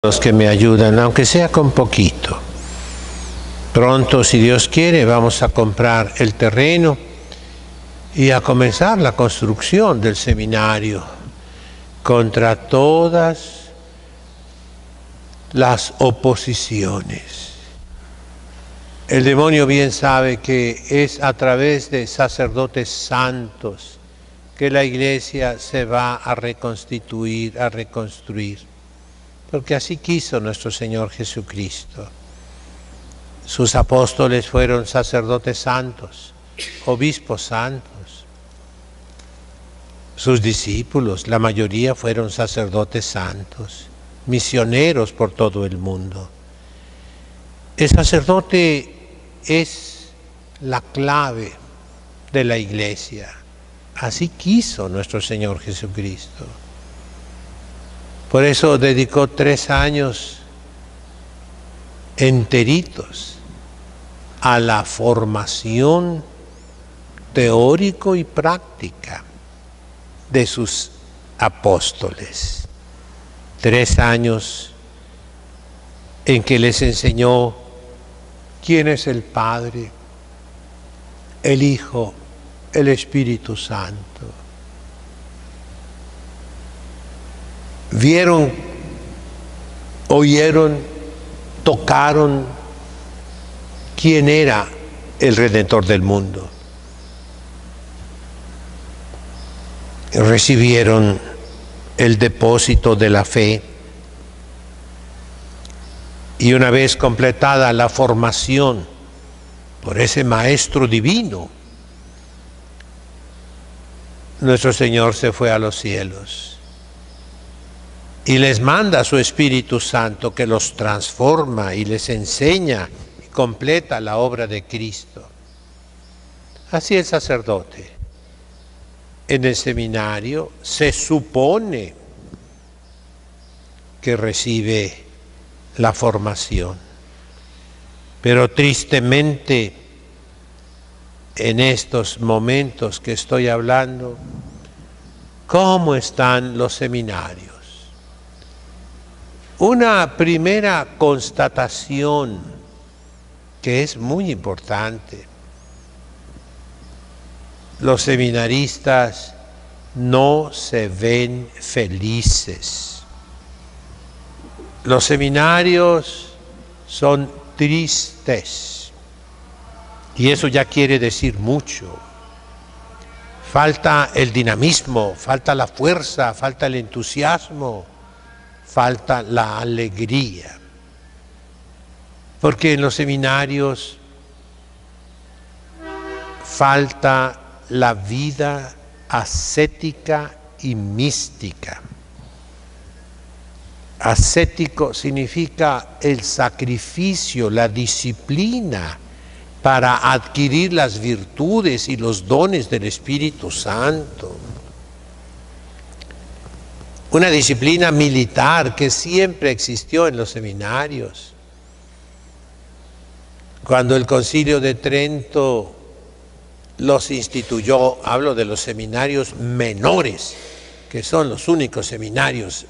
Los que me ayudan, aunque sea con poquito. Pronto, si Dios quiere, vamos a comprar el terreno y a comenzar la construcción del seminario contra todas las oposiciones. El demonio bien sabe que es a través de sacerdotes santos que la iglesia se va a reconstituir, a reconstruir. Porque así quiso nuestro Señor Jesucristo. Sus apóstoles fueron sacerdotes santos, obispos santos. Sus discípulos, la mayoría fueron sacerdotes santos, misioneros por todo el mundo. El sacerdote es la clave de la iglesia. Así quiso nuestro Señor Jesucristo. Por eso dedicó 3 años enteritos a la formación teórico y práctica de sus apóstoles. 3 años en que les enseñó quién es el Padre, el Hijo, el Espíritu Santo. Vieron, oyeron, tocaron quién era el Redentor del mundo. Recibieron el depósito de la fe y una vez completada la formación por ese Maestro divino, nuestro Señor se fue a los cielos. Y les manda su Espíritu Santo que los transforma y les enseña y completa la obra de Cristo. Así el sacerdote en el seminario se supone que recibe la formación. Pero tristemente en estos momentos que estoy hablando, ¿cómo están los seminarios? Una primera constatación que es muy importante: los seminaristas no se ven felices. Los seminarios son tristes y eso ya quiere decir mucho. Falta el dinamismo, falta la fuerza, falta el entusiasmo, falta la alegría, porque en los seminarios falta la vida ascética y mística. Ascético significa el sacrificio, la disciplina para adquirir las virtudes y los dones del Espíritu Santo. Una disciplina militar que siempre existió en los seminarios. Cuando el Concilio de Trento los instituyó, hablo de los seminarios menores, que son los únicos seminarios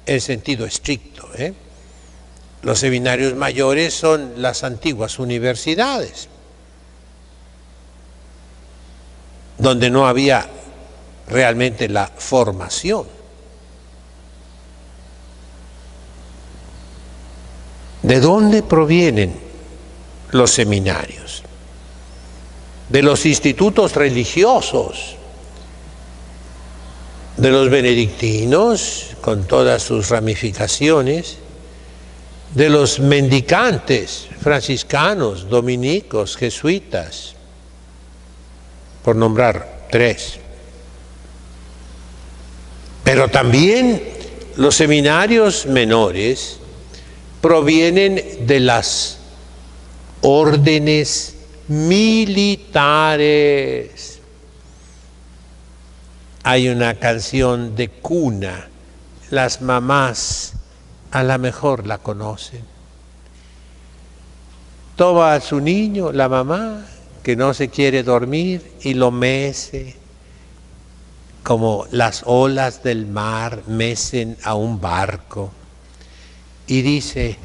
en sentido estricto, Los seminarios mayores son las antiguas universidades, donde no había realmente la formación. ¿De dónde provienen los seminarios? De los institutos religiosos, de los benedictinos, con todas sus ramificaciones, de los mendicantes, franciscanos, dominicos, jesuitas, por nombrar 3. Pero también los seminarios menores provienen de las órdenes militares. Hay una canción de cuna, las mamás a lo mejor la conocen. Toma a su niño, la mamá, que no se quiere dormir, y lo mece, como las olas del mar mecen a un barco. y dice,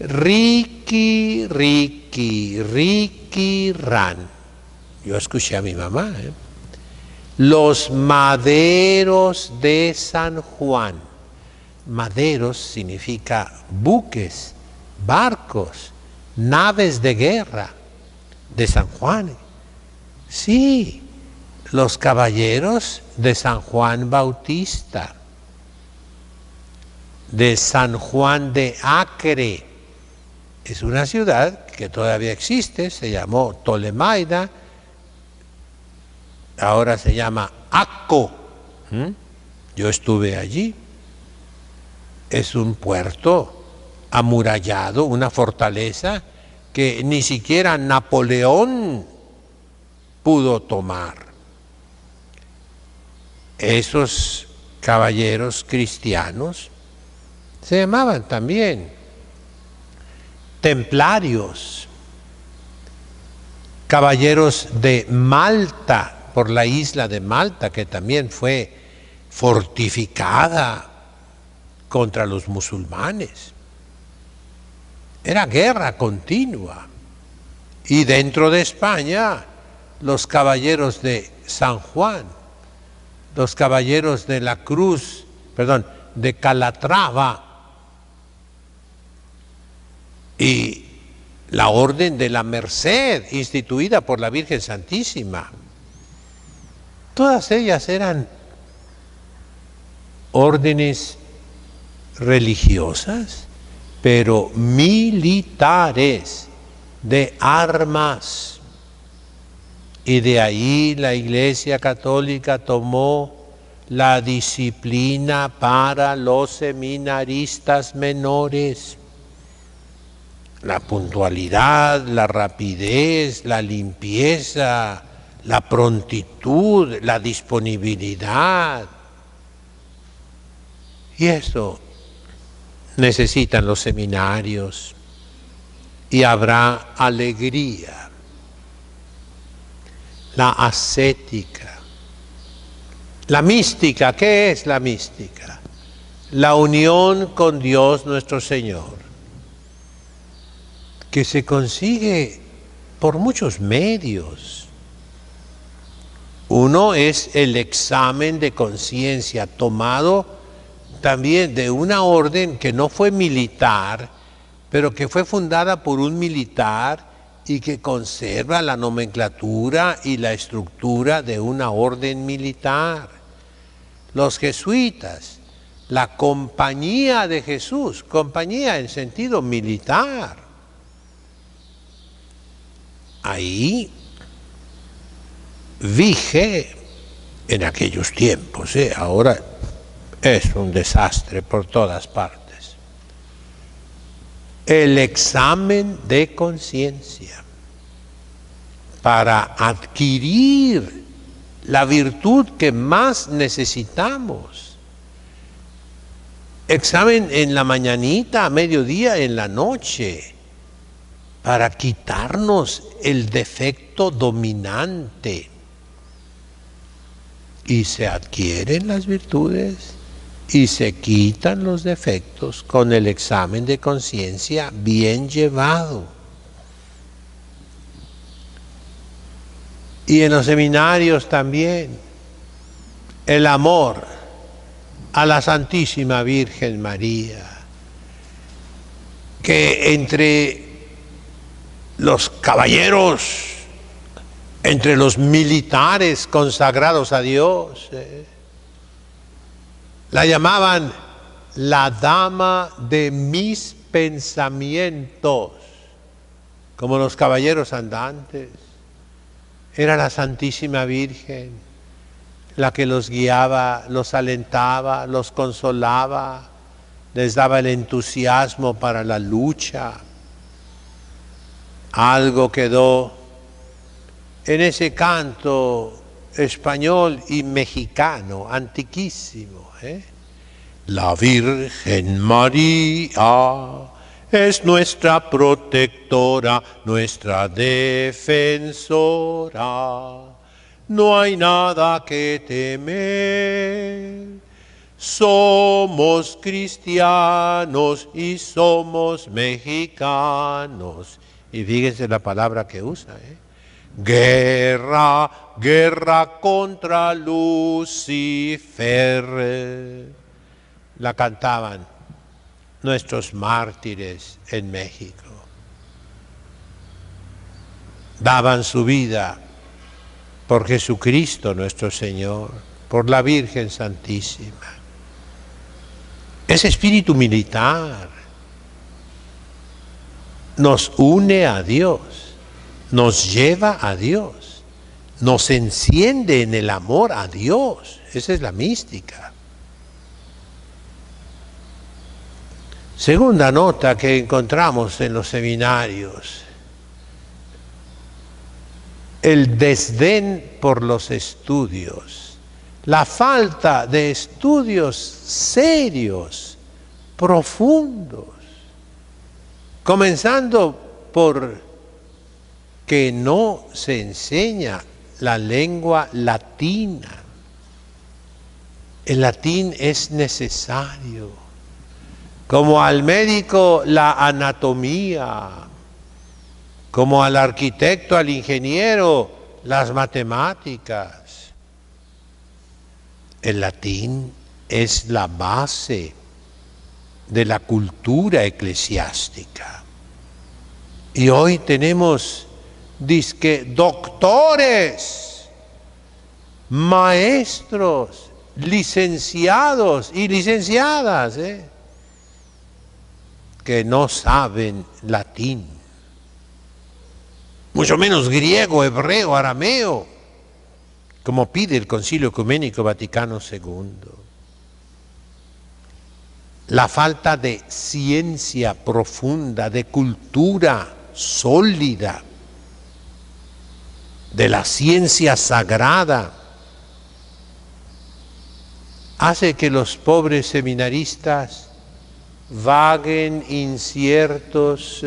Ricky, Ricky, Ricky Ran. Yo escuché a mi mamá, Los maderos de San Juan. Maderos significa buques, barcos, naves de guerra de San Juan. Sí, los caballeros de San Juan Bautista, de San Juan de Acre. Es una ciudad que todavía existe, se llamó Ptolemaida, ahora se llama Acco. Yo estuve allí. Es un puerto amurallado, una fortaleza que ni siquiera Napoleón pudo tomar. Esos caballeros cristianos se llamaban también templarios, caballeros de Malta, por la isla de Malta, que también fue fortificada contra los musulmanes. Era guerra continua. Y dentro de España, los caballeros de San Juan, los caballeros de la Cruz, de Calatrava, y la Orden de la Merced, instituida por la Virgen Santísima. Todas ellas eran órdenes religiosas, pero militares, de armas. Y de ahí la Iglesia Católica tomó la disciplina para los seminaristas menores. La puntualidad, la rapidez, la limpieza, la prontitud, la disponibilidad. Y eso necesitan los seminarios, y habrá alegría. La ascética, la mística. ¿Qué es la mística? La unión con Dios nuestro Señor, que se consigue por muchos medios. Uno es el examen de conciencia tomado también de una orden que no fue militar, pero que fue fundada por un militar y que conserva la nomenclatura y la estructura de una orden militar. Los jesuitas, la Compañía de Jesús, compañía en sentido militar. Ahí Vige en aquellos tiempos, ahora es un desastre por todas partes. El examen de conciencia para adquirir la virtud que más necesitamos. Examen en la mañanita, a mediodía, en la noche, para quitarnos el defecto dominante. Y se adquieren las virtudes y se quitan los defectos con el examen de conciencia bien llevado. Y en los seminarios también, el amor a la Santísima Virgen María, que entre los caballeros, entre los militares consagrados a Dios, la llamaban la dama de mis pensamientos, como los caballeros andantes. Era la Santísima Virgen la que los guiaba, los alentaba, los consolaba, les daba el entusiasmo para la lucha. Algo quedó en ese canto español y mexicano, antiquísimo. La Virgen María es nuestra protectora, nuestra defensora. No hay nada que temer, Somos cristianos y somos mexicanos. Y fíjense la palabra que usa, Guerra, guerra contra Lucifer. La cantaban nuestros mártires en México. Daban su vida por Jesucristo nuestro Señor, por la Virgen Santísima. Ese espíritu militar nos une a Dios, nos lleva a Dios, nos enciende en el amor a Dios. Esa es la mística. Segunda nota que encontramos en los seminarios: el desdén por los estudios, la falta de estudios serios, profundos, comenzando por que no se enseña la lengua latina. El latín es necesario, como al médico la anatomía, como al arquitecto, al ingeniero, las matemáticas. El latín es la base de la cultura eclesiástica. Y hoy tenemos dizque doctores, maestros, licenciados y licenciadas, que no saben latín, mucho menos griego, hebreo, arameo, como pide el Concilio Ecuménico Vaticano II. La falta de ciencia profunda, de cultura sólida, de la ciencia sagrada, hace que los pobres seminaristas vaguen inciertos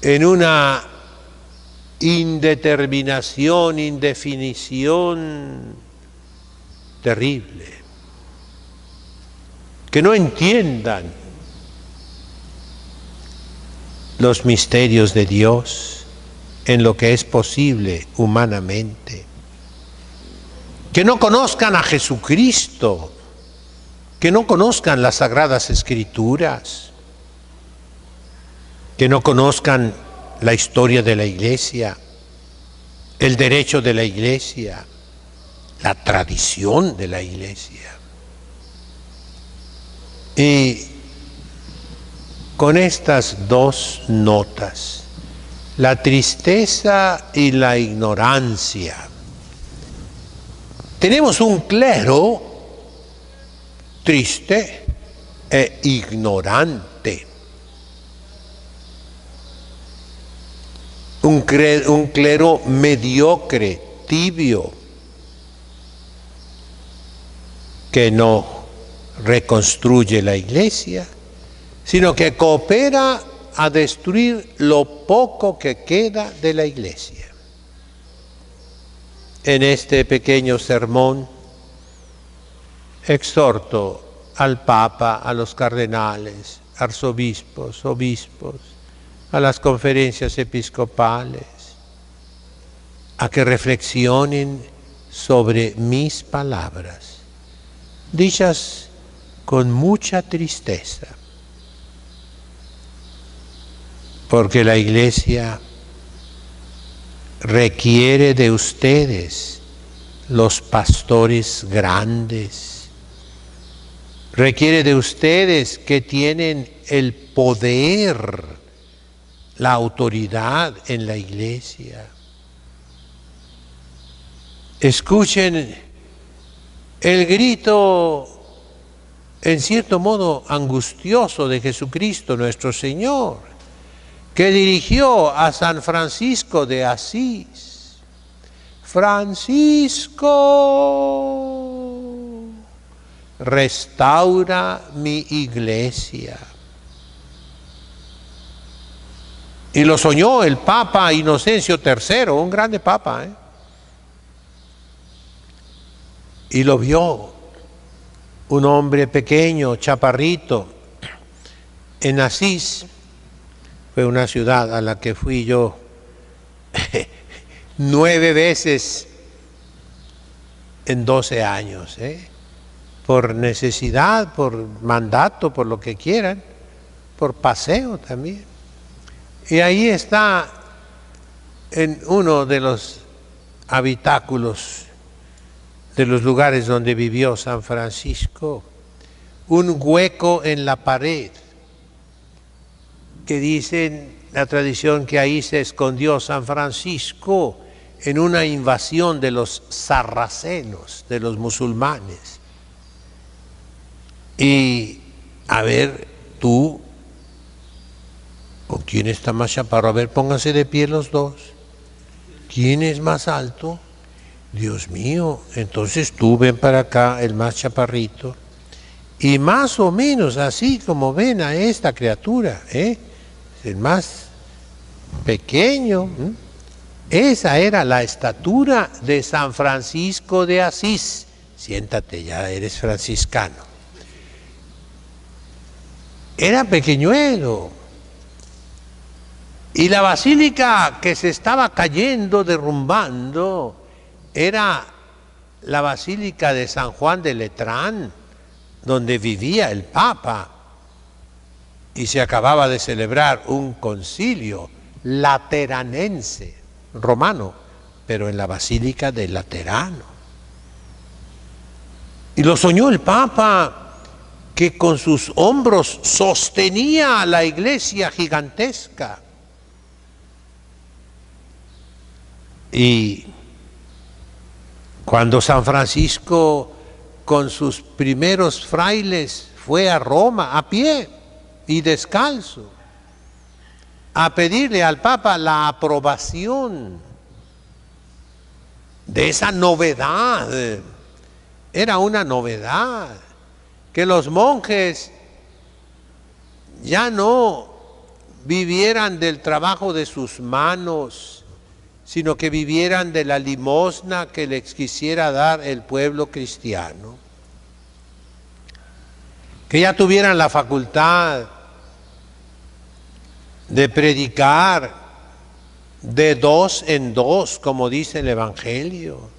en una indeterminación, indefinición terrible, que no entiendan los misterios de Dios en lo que es posible humanamente, que no conozcan a Jesucristo, que no conozcan las Sagradas Escrituras, que no conozcan la historia de la Iglesia, el derecho de la Iglesia, la tradición de la Iglesia. Y con estas dos notas, la tristeza y la ignorancia, tenemos un clero triste e ignorante. Un clero mediocre, tibio, que no reconstruye la Iglesia, sino que coopera a destruir lo poco que queda de la Iglesia. En este pequeño sermón exhorto al Papa, a los cardenales, arzobispos, obispos, a las conferencias episcopales, a que reflexionen sobre mis palabras, dichas con mucha tristeza, porque la Iglesia requiere de ustedes, los pastores grandes, requiere de ustedes que tienen el poder, la autoridad en la Iglesia. Escuchen el grito, en cierto modo angustioso, de Jesucristo nuestro Señor, que dirigió a San Francisco de Asís: Francisco, restaura mi iglesia. Y lo soñó el Papa Inocencio III, un grande Papa, y lo vio. un hombre pequeño, chaparrito, en Asís. Fue una ciudad a la que fui yo 9 veces en 12 años, por necesidad, por mandato, por lo que quieran, por paseo también. Y ahí está, en uno de los habitáculos de los lugares donde vivió San Francisco, un hueco en la pared, que dicen la tradición que ahí se escondió San Francisco en una invasión de los sarracenos, de los musulmanes. Y a ver, tú, ¿o quién está más chaparro? A ver, pónganse de pie los dos. ¿Quién es más alto? Dios mío, entonces tú ven para acá, el más chaparrito, y más o menos así como ven a esta criatura, el más pequeño, esa era la estatura de San Francisco de Asís. Siéntate, ya eres franciscano. Era pequeñuelo. Y la basílica que se estaba cayendo, derrumbando, era la basílica de San Juan de Letrán, donde vivía el Papa, y se acababa de celebrar un concilio lateranense, romano, pero en la basílica de Laterano. Y lo soñó el Papa, que con sus hombros sostenía a la iglesia gigantesca. Y cuando San Francisco con sus primeros frailes fue a Roma a pie y descalzo a pedirle al Papa la aprobación de esa novedad, era una novedad, que los monjes ya no vivieran del trabajo de sus manos, sino que vivieran de la limosna que les quisiera dar el pueblo cristiano. Que ya tuvieran la facultad de predicar de 2 en 2, como dice el Evangelio,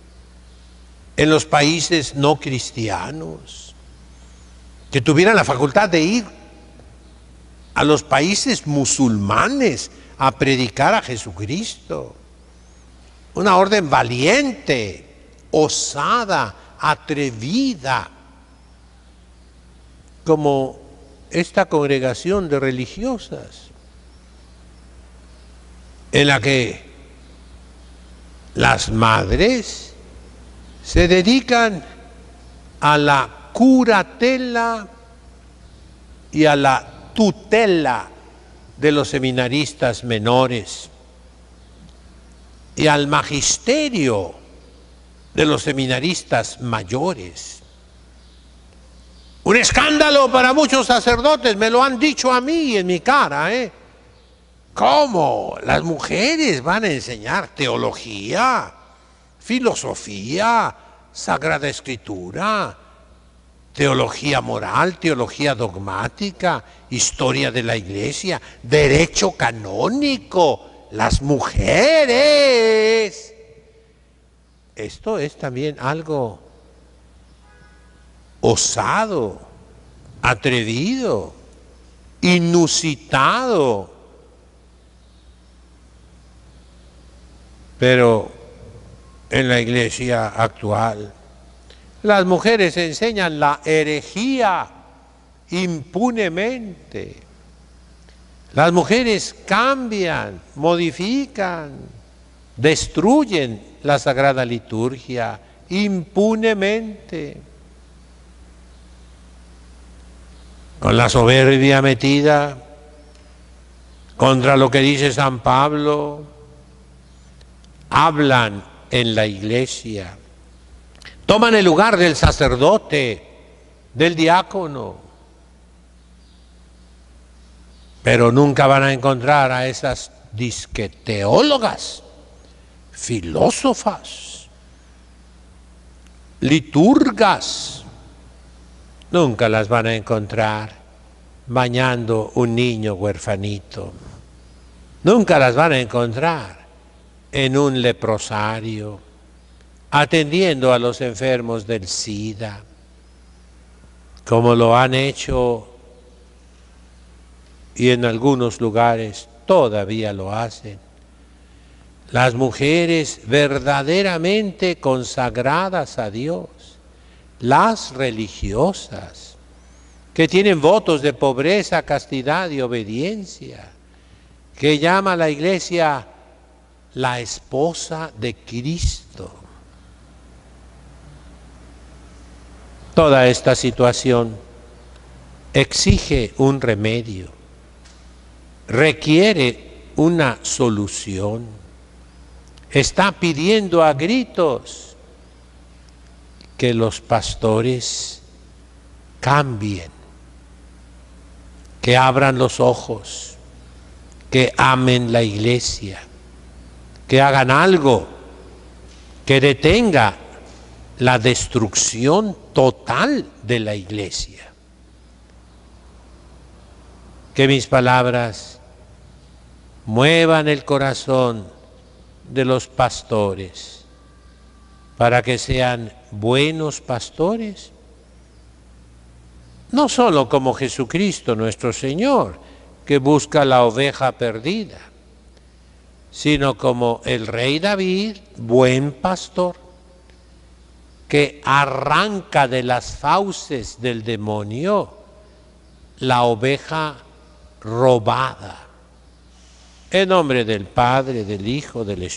en los países no cristianos. Que tuvieran la facultad de ir a los países musulmanes a predicar a Jesucristo. Una orden valiente, osada, atrevida, como esta congregación de religiosas, en la que las madres se dedican a la curatela y a la tutela de los seminaristas menores y al magisterio de los seminaristas mayores. Un escándalo para muchos sacerdotes, me lo han dicho a mí en mi cara, ¿Cómo? ¿Las mujeres van a enseñar teología, filosofía, Sagrada Escritura, teología moral, teología dogmática, historia de la Iglesia, derecho canónico? Las mujeres. Esto es también algo osado, atrevido, inusitado. Pero en la iglesia actual, las mujeres enseñan la herejía impunemente. Las mujeres cambian, modifican, destruyen la Sagrada Liturgia impunemente. Con la soberbia metida contra lo que dice San Pablo, hablan en la iglesia, toman el lugar del sacerdote, del diácono, pero nunca van a encontrar a esas disque teólogas, filósofas, liturgas, Nunca las van a encontrar bañando un niño huerfanito. Nunca las van a encontrar en un leprosario, atendiendo a los enfermos del SIDA, como lo han hecho y en algunos lugares todavía lo hacen. Las mujeres verdaderamente consagradas a Dios, las religiosas, que tienen votos de pobreza, castidad y obediencia, que llama a la Iglesia la esposa de Cristo. Toda esta situación exige un remedio, requiere una solución. Está pidiendo a gritos que los pastores cambien, que abran los ojos, que amen la Iglesia, que hagan algo que detenga la destrucción total de la Iglesia. Que mis palabras muevan el corazón de los pastores para que sean buenos pastores, no solo como Jesucristo nuestro Señor, que busca la oveja perdida, sino como el rey David, buen pastor, que arranca de las fauces del demonio la oveja robada. En nombre del Padre, del Hijo, del Espíritu.